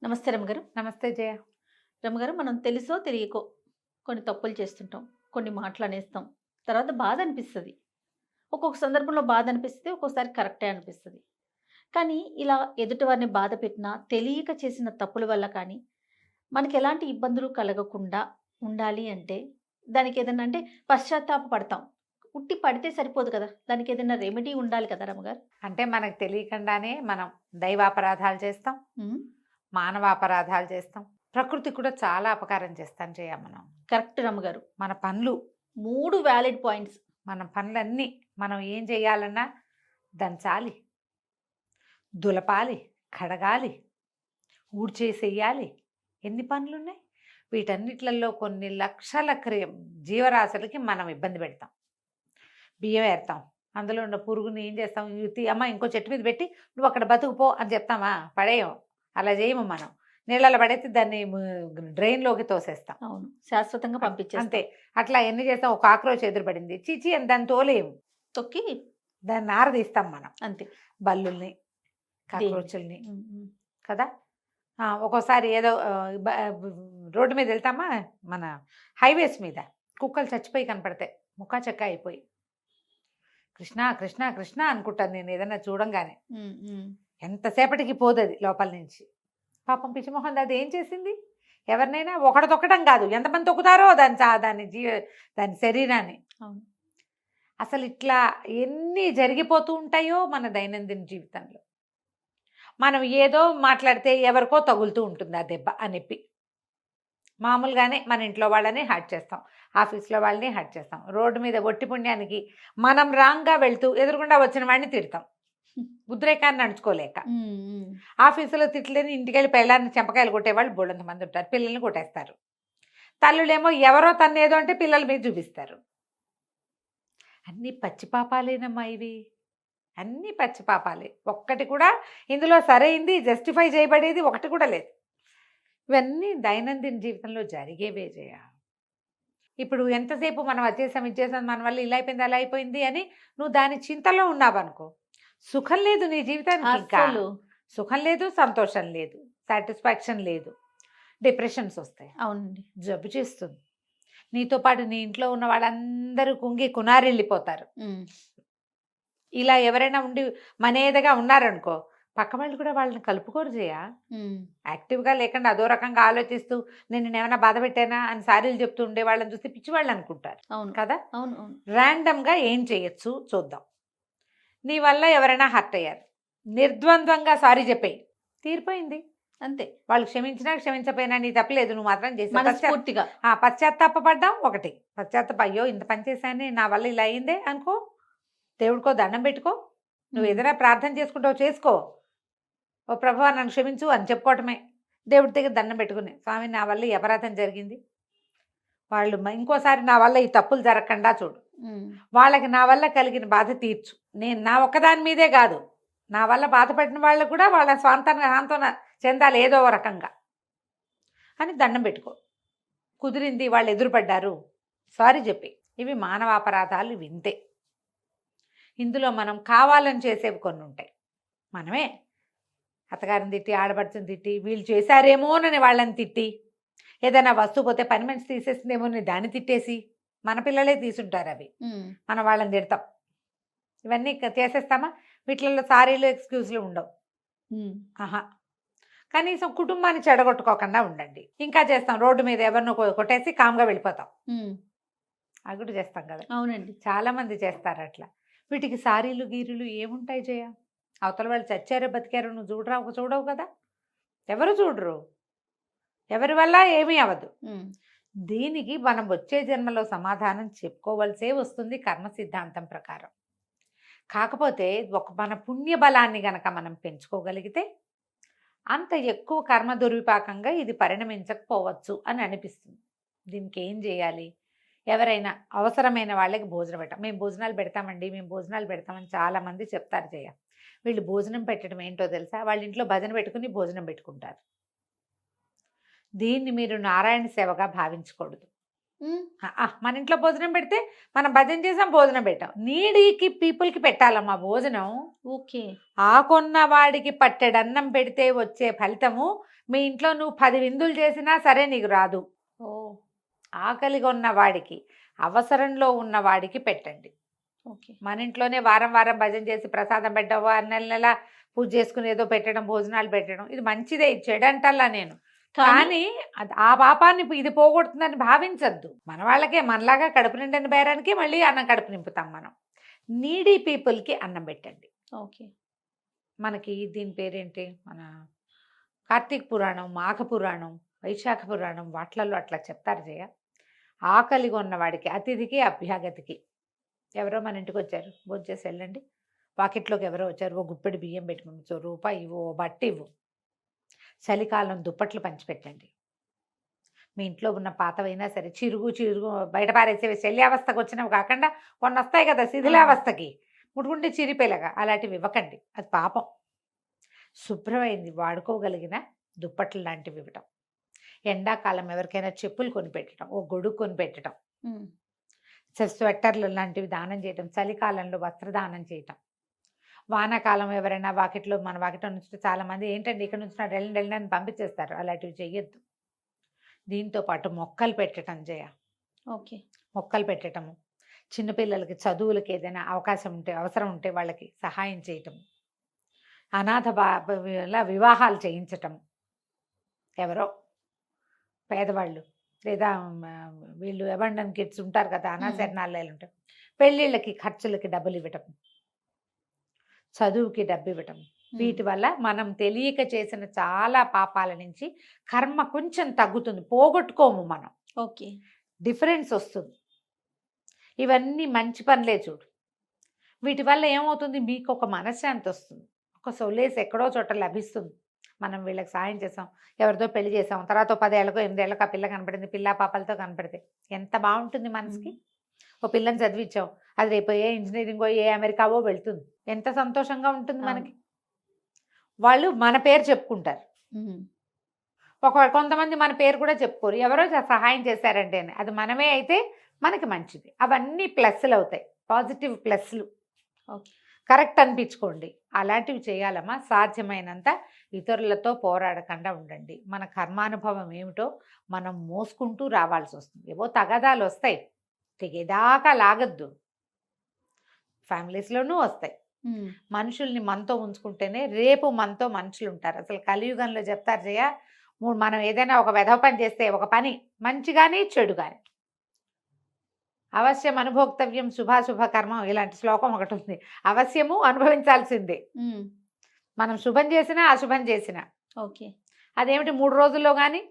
నమస్తే రమగారు. నమస్తే జయ. రమగారు, మనం తెలుసో తెలియకో కొన్ని తప్పులు చేస్తుంటాం. కొన్ని మాటలు అనేస్తాం. తర్వాత బాధ అనిపిస్తది. ఒక్కొక్క సందర్భంలో బాధ అనిపిస్తది. ఒక్కోసారి కరెక్టే అనిపిస్తది. కానీ ఇలా ఎదుటి వారిని బాధ పెట్టినా తెలియక చేసిన తప్పుల వల్ల కానీ మనకెలాంటి ఇబ్బందులు కలగకుండా ఉండాలి అంటే దానికేదన్నా అంటే పశ్చాత్తాప పడతాం. ఉట్టి పడితే సరిపోదు కదా! దానికేదైనా రెమెడీ ఉండాలి కదా రమగారు? అంటే మనకు తెలియకుండానే మనం దైవాపరాధాలు చేస్తాం, హ్మ్. మానవాపరాధాలు చేస్తాం. ప్రకృతికి కూడా చాలా అపకారం చేస్తాం జయ మనం. కరెక్ట్ రమగారు. మన పనులు, 3 వాలిడ్ పాయింట్స్. మన పనులన్నీ మనం ఏం చేయాలన్నా దంచాలి, దులపాలి, కడగాలి, ఊడ్చేసేయాలి. ఎన్ని పనులున్నాయి? వీటన్నిట్లలో కొన్ని లక్షల జీవరాశులకి మనం ఇబ్బంది పెడతాం. బియ్యం ఏరుతాం, అందులో ఉన్న పురుగుని ఏం చేస్తాం? అమ్మ ఇంకో చెట్టు మీద పెట్టి నువ్వు అక్కడ బతుకుపో అని చెప్తామా? పడేయం. అలా చేయము మనం. నీళ్ళలో పడేసి దాన్ని డ్రైన్లోకి తోసేస్తాం. అవును. శాశ్వతంగా పంపించేస్తాం. అంతే. అట్లా ఎన్ని చేస్తాం? ఒక కాక్రోచ్ ఎదురుపడింది, చీచి అని దాన్ని తోలేము, తొక్కి దాన్ని ఆరదీస్తాం మనం. అంతే. బల్లుల్ని, కాక్రోచుల్ని హ్మ్. కదా. ఒక్కోసారి ఏదో రోడ్డు మీద వెళ్తామా, మన హైవేస్ మీద కుక్కలు చచ్చిపోయి కనపడతాయి, ముక్కా చెక్క అయిపోయి. కృష్ణ కృష్ణ కృష్ణ అనుకుంటాను నేను ఏదైనా చూడంగానే. ఎంతసేపటికి పోదది లోపల నుంచి. పాపం పిచ్చిమోహన్ అది ఏం చేసింది? ఎవరినైనా ఒకటి తొక్కడం కాదు, ఎంతమంది తొక్కుతారో దాని శరీరాన్ని. అసలు ఇట్లా ఎన్ని జరిగిపోతూ ఉంటాయో మన దైనందిన జీవితంలో. మనం ఏదో మాట్లాడితే ఎవరికో తగులుతూ ఉంటుంది ఆ దెబ్బ, ఆ నొప్పి. మామూలుగానే మన ఇంట్లో వాళ్ళని హర్ట్ చేస్తాం, ఆఫీస్లో వాళ్ళని హర్ట్ చేస్తాం, రోడ్డు మీద ఒట్టి పుణ్యానికి మనం రాంగ్గా వెళ్తూ ఎదురుగుండా వచ్చిన వాడిని తిడతాం, ఉద్రేకాన్ని నడుచుకోలేక. ఆఫీసులో తిట్లేని ఇంటికి వెళ్ళి పెళ్ళాన్ని చెంపకాయలు కొట్టేవాళ్ళు బోళ్ళంత మంది ఉంటారు, పిల్లల్ని కొట్టేస్తారు. తల్లులేమో ఎవరో తన్నేదో అంటే పిల్లల మీద చూపిస్తారు. అన్నీ పచ్చిపాపాలేనమ్మా ఇవి, అన్నీ పచ్చిపాపాలే. ఒక్కటి కూడా ఇందులో సరైంది జస్టిఫై చేయబడేది ఒకటి కూడా లేదు. ఇవన్నీ దైనందిన జీవితంలో జరిగేవే జయ. ఇప్పుడు ఎంతసేపు మనం వచ్చేసాం ఇచ్చేసాం, మన వల్ల ఇలా అయిపోయింది అలా అయిపోయింది అని నువ్వు దాని చింతలో ఉన్నావనుకో, సుఖం లేదు నీ జీవితానికి. ఇంకా సుఖం లేదు, సంతోషం లేదు, సాటిస్ఫాక్షన్ లేదు, డిప్రెషన్స్ వస్తాయి. అవునండి. జబ్బు చేస్తుంది. నీతో పాటు నీ ఇంట్లో ఉన్న వాళ్ళందరూ కుంగి కునారెళ్ళిపోతారు. ఇలా ఎవరైనా ఉండి మనేదగా ఉన్నారనుకో, పక్క వాళ్ళు కూడా వాళ్ళని కలుపుకోరు చేయ. యాక్టివ్గా లేకుండా అదో రకంగా ఆలోచిస్తూ నేను ఏమైనా బాధ పెట్టానా అని సారీలు చెప్తూ ఉండే వాళ్ళని చూస్తే పిచ్చివాళ్ళు అనుకుంటారు. అవును కదా. అవును అవును. ర్యాండమ్గా ఏం చేయొచ్చు చూద్దాం. నీ వల్ల ఎవరైనా హర్ట్ అయ్యారు, నిర్ద్వంద్వంగా సారీ చెప్పేయి, తీరిపోయింది అంతే. వాళ్ళు క్షమించినా క్షమించపోయినా నీ తప్పలేదు, నువ్వు మాత్రం చేసి పశ్చాత్తాపడ్డాం. ఒకటి అయ్యో ఇంత పని చేశానే, నా వల్ల ఇలా అయిందే అనుకో, దేవుడికో దండం పెట్టుకో, నువ్వు ఏదైనా ప్రార్థన చేసుకుంటావు చేసుకో, ఓ ప్రభువా నన్ను క్షమించు అని చెప్పుకోవటమే. దేవుడి దగ్గర దండం పెట్టుకుని, స్వామి నా వల్ల ఈ అపరాధం జరిగింది, వాళ్ళు ఇంకోసారి నా వల్ల ఈ తప్పులు జరగకుండా చూడు, వాళ్ళకి నా వల్ల కలిగిన బాధ తీర్చు, నేను నా ఒక్కదాని మీదే కాదు నా వల్ల బాధపడిన వాళ్ళు కూడా వాళ్ళ సాంత్వన చెందాలి ఏదో రకంగా అని దండం పెట్టుకో. కుదిరింది, వాళ్ళు ఎదురుపడ్డారు, సారీ చెప్పి. ఇవి మానవాపరాధాలు వింతే. ఇందులో మనం కావాలని చేసేవి కొన్ని ఉంటాయి. మనమే అత్తగారిని తిట్టి, ఆడపడుచుని తిట్టి, వీళ్ళు చేశారేమోనని వాళ్ళని తిట్టి, ఏదైనా వస్తువు పోతే పని మనిషి తీసేసిందేమోనని దాన్ని తిట్టేసి, మన పిల్లలే తీసుంటారు అవి, మనం వాళ్ళని తిడతాం. ఇవన్నీ చేసేస్తామా? వీటిల్లో సారీలు ఎక్స్క్యూజ్లు ఉండవు. కనీసం కుటుంబాన్ని చెడగొట్టుకోకుండా ఉండండి. ఇంకా చేస్తాం, రోడ్డు మీద ఎవరినో కొట్టేసి కామ్గా వెళ్ళిపోతాం, అది కూడా చేస్తాం కదా. అవునండి, చాలా మంది చేస్తారు అట్లా. వీటికి సారీలు గీరీలు ఏముంటాయి జయ? అవతల వాళ్ళు చచ్చారో బతికారో నువ్వు చూడవు కదా, ఎవరు చూడరు, ఎవరి వల్ల ఏమీ అవ్వదు. దీనికి మనం వచ్చే జన్మలో సమాధానం చెప్పుకోవలసే వస్తుంది కర్మ సిద్ధాంతం ప్రకారం. కాకపోతే మన పుణ్య బలాన్ని గనక మనం పెంచుకోగలిగితే అంత ఎక్కువ కర్మ దుర్విపాకంగా ఇది పరిణమించకపోవచ్చు అని అనిపిస్తుంది. దీనికి ఏం చేయాలి? ఎవరైనా అవసరమైన వాళ్ళకి భోజనం పెట్టాం. మేము భోజనాలు పెడతామండి, మేము భోజనాలు పెడతామని చాలామంది చెప్తారు జయ. వీళ్ళు భోజనం పెట్టడం ఏంటో తెలుసా? వాళ్ళ ఇంట్లో భజన పెట్టుకుని భోజనం పెట్టుకుంటారు. దీన్ని మీరు నారాయణ సేవగా భావించకూడదు. ఉమ్, మన ఇంట్లో భోజనం పెడితే మనం భజన చేసాం, భోజనం పెట్టాం. నీడీకి పీపుల్కి పెట్టాలమ్మా భోజనం. ఓకే. ఆకొన్న వాడికి పట్టెడన్నం పెడితే వచ్చే ఫలితము మీ ఇంట్లో నువ్వు 10 విందులు చేసినా సరే నీకు రాదు. ఓ. ఆకలిగా ఉన్న వాడికి, అవసరంలో ఉన్న వాడికి పెట్టండి. ఓకే. మన ఇంట్లోనే వారం వారం భజన చేసి ప్రసాదం పెట్టడం, నెల నెల పూజ చేసుకుని ఏదో పెట్టడం, భోజనాలు పెట్టడం, ఇది మంచిదే, ఇది చెడంటల్లా నేను. కానీ కానీ ఆ పాపాన్ని ఇది పోగొడుతుందని భావించద్దు. మన వాళ్ళకే మనలాగా కడుపు నిండిన బేరానికి మళ్ళీ అన్నం కడుపు నింపుతాం మనం. నీడీ పీపుల్కి అన్నం పెట్టండి. ఓకే. మనకి దీని పేరేంటి, మన కార్తీక పురాణం, మాఘ పురాణం, వైశాఖ పురాణం వాట్లలో అట్లా చెప్తారు జయ. ఆకలిగా ఉన్నవాడికి, అతిథికి అభ్యాగతికి, ఎవరో మన ఇంటికి వచ్చారు, భోజనం చేసి వెళ్ళండి. వాకిట్లోకి ఎవరో వచ్చారు, ఓ గుప్పెడు బియ్యం పెట్టి పంపించు, రూపాయి ఇవ్వు, ఓ బట్ట ఇవ్వు. చలికాలం దుప్పట్లు పంచిపెట్టండి. మీ ఇంట్లో ఉన్న పాతవైనా సరే, చిరుగు బయట పారేసేవి శల్యావస్థకు వచ్చినవి కాకుండా కొన్ని వస్తాయి కదా శిథిలావస్థకి, ముట్టుకుంటే చిరిపేలాగా, అలాంటివి ఇవ్వకండి, అది పాపం. శుభ్రమైంది వాడుకోగలిగిన దుప్పట్లు లాంటివి ఇవ్వటం. ఎండాకాలం ఎవరికైనా చెప్పులు కొనిపెట్టడం, ఓ గొడుగు కొనిపెట్టడం, ఉమ్, స్వెట్టర్లు లాంటివి దానం చేయటం, చలికాలంలో వస్త్రదానం చేయటం. వానాకాలం ఎవరైనా వాకిట్లో, మన వాకిట్లో నుంచి చాలామంది ఏంటంటే ఇక్కడ నుంచి వెళ్ళండి అని పంపించేస్తారు, అలాంటివి చెయ్యొద్దు. దీంతో పాటు మొక్కలు పెట్టడం జయ. ఓకే. మొక్కలు పెట్టడము, చిన్నపిల్లలకి చదువులకి ఏదైనా అవకాశం ఉంటే, అవసరం ఉంటే వాళ్ళకి సహాయం చేయటం, అనాథ వివాహాలు చేయించటం, ఎవరో పేదవాళ్ళు లేదా వీళ్ళు అబాండన్ కిడ్స్ ఉంటారు కదా, అనాశరణాలు ఉంటారు, పెళ్ళిళ్ళకి ఖర్చులకి డబ్బులు ఇవ్వటం, చదువుకి డబ్బు ఇవ్వటం. వీటి వల్ల మనం తెలియక చేసిన చాలా పాపాల నుంచి కర్మ కొంచెం తగ్గుతుంది, పోగొట్టుకోము మనం, ఓకే. డిఫరెన్స్ వస్తుంది. ఇవన్నీ మంచి పనులే చూడు. వీటి వల్ల ఏమవుతుంది, మీకు ఒక మనశ్శాంతి వస్తుంది, ఒక సొలేస్ ఎక్కడో చోట లభిస్తుంది. మనం వీళ్ళకి సాయం చేసాం, ఎవరితో పెళ్లి చేసాం, తర్వాత 10 ఏళ్ళకో 8 ఏళ్ళకో ఆ పిల్ల కనపడింది, పిల్ల పాపలతో కనపడితే ఎంత బాగుంటుంది మనసుకి. ఓ పిల్లని చదివించాం, అది రేపు ఏ ఇంజనీరింగో ఏ అమెరికావో వెళ్తుంది, ఎంత సంతోషంగా ఉంటుంది మనకి. వాళ్ళు మన పేరు చెప్పుకుంటారు, కొంతమంది మన పేరు కూడా చెప్పుకోరు, ఎవరో సహాయం చేశారంటే అది మనమే అయితే మనకి మంచిది. అవన్నీ ప్లస్లు అవుతాయి, పాజిటివ్ ప్లస్లు. కరెక్ట్ అనిపించుకోండి, అలాంటివి చేయాలమ్మా. సాధ్యమైనంత ఇతరులతో పోరాడకుండా ఉండండి. మన కర్మానుభవం ఏమిటో మనం మోసుకుంటూ రావాల్సి వస్తుంది. ఏవో తగాదాలు వస్తాయి, తెగేదాకా లాగద్దు, ఫ్యామిలీస్లోనూ వస్తాయి. మనుషుల్ని మనతో ఉంచుకుంటేనే రేపు మనతో మనుషులు ఉంటారు. అసలు కలియుగంలో చెప్తారు జయ, మనం ఏదైనా ఒక వెధవ పని చేస్తే, ఒక పని మంచి కానీ చెడు కానీ, అవశ్యం అనుభోక్తవ్యం శుభాశుభ కర్మం, ఇలాంటి శ్లోకం ఒకటి ఉంది. అవశ్యము అనుభవించాల్సిందే, మనం శుభం చేసినా అశుభం చేసినా. ఓకే. అదేమిటి 3 రోజుల్లో కానీ,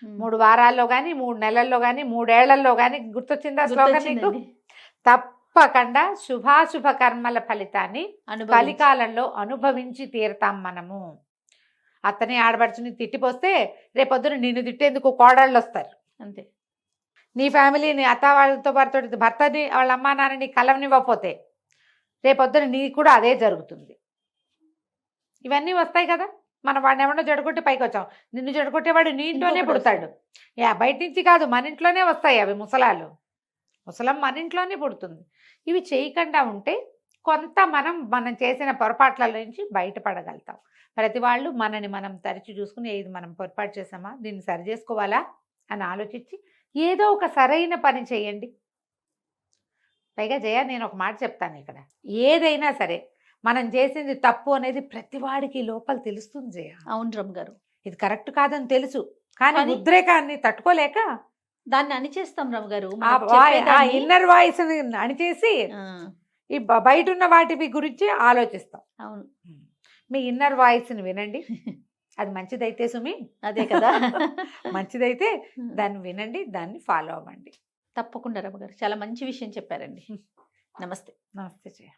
3 వారాల్లో కానీ, 3 నెలల్లో కానీ, 3 ఏళ్లలో కానీ, గుర్తొచ్చిందా శ్లోకం నీకు? తప్పకుండా శుభాశుభ కర్మల ఫలితాన్ని కలికాలంలో అనుభవించి తీరుతాం మనము. అతనే ఆడబడుచుని తిట్టిపోస్తే రేపొద్దున నిన్ను తిట్టేందుకు కోడళ్ళు వస్తారు, అంతే. నీ ఫ్యామిలీని అత్త వాళ్ళతో పాటు భర్తని, వాళ్ళ అమ్మా నాన్నని కలవనివ్వకపోతే రేపొద్దున నీకు కూడా అదే జరుగుతుంది. ఇవన్నీ వస్తాయి కదా. మనం వాడిని ఎవరినో జడగొట్టి పైకి వచ్చాం, నిన్ను జడగొట్టేవాడు నీ ఇంట్లోనే పుడతాడు. బయట నుంచి కాదు, మన ఇంట్లోనే వస్తాయి అవి ముసలాలు. ముసలం మన ఇంట్లోనే పుడుతుంది. ఇవి చేయకుండా ఉంటే కొంత మనం చేసిన పొరపాట్ల నుంచి బయటపడగలుగుతాం. ప్రతి వాళ్ళు మనని మనం తరచి చూసుకుని, ఇది మనం పొరపాటు చేసామా, దీన్ని సరి చేసుకోవాలా అని ఆలోచించి ఏదో ఒక సరైన పని చేయండి. పైగా జయ, నేను ఒక మాట చెప్తాను ఇక్కడ, ఏదైనా సరే మనం చేసింది తప్పు అనేది ప్రతివాడికి లోపల తెలుస్తుంది జయ. అవును రమ్ గారు, ఇది కరెక్ట్ కాదని తెలుసు, కానీ ఉద్రేకాన్ని తట్టుకోలేక దాన్ని అణిచేస్తాం రమ్ గారు. ఇన్నర్ వాయిస్ అణిచేసి ఈ బయట ఉన్న వాటి గురించి ఆలోచిస్తాం. అవును, మీ ఇన్నర్ వాయిస్ని వినండి, అది మంచిదైతే సుమి, అదే కదా మంచిదైతే దాన్ని వినండి, దాన్ని ఫాలో అవ్వండి. తప్పకుండా రమ్మ గారు, చాలా మంచి విషయం చెప్పారండి. నమస్తే. నమస్తే జయ.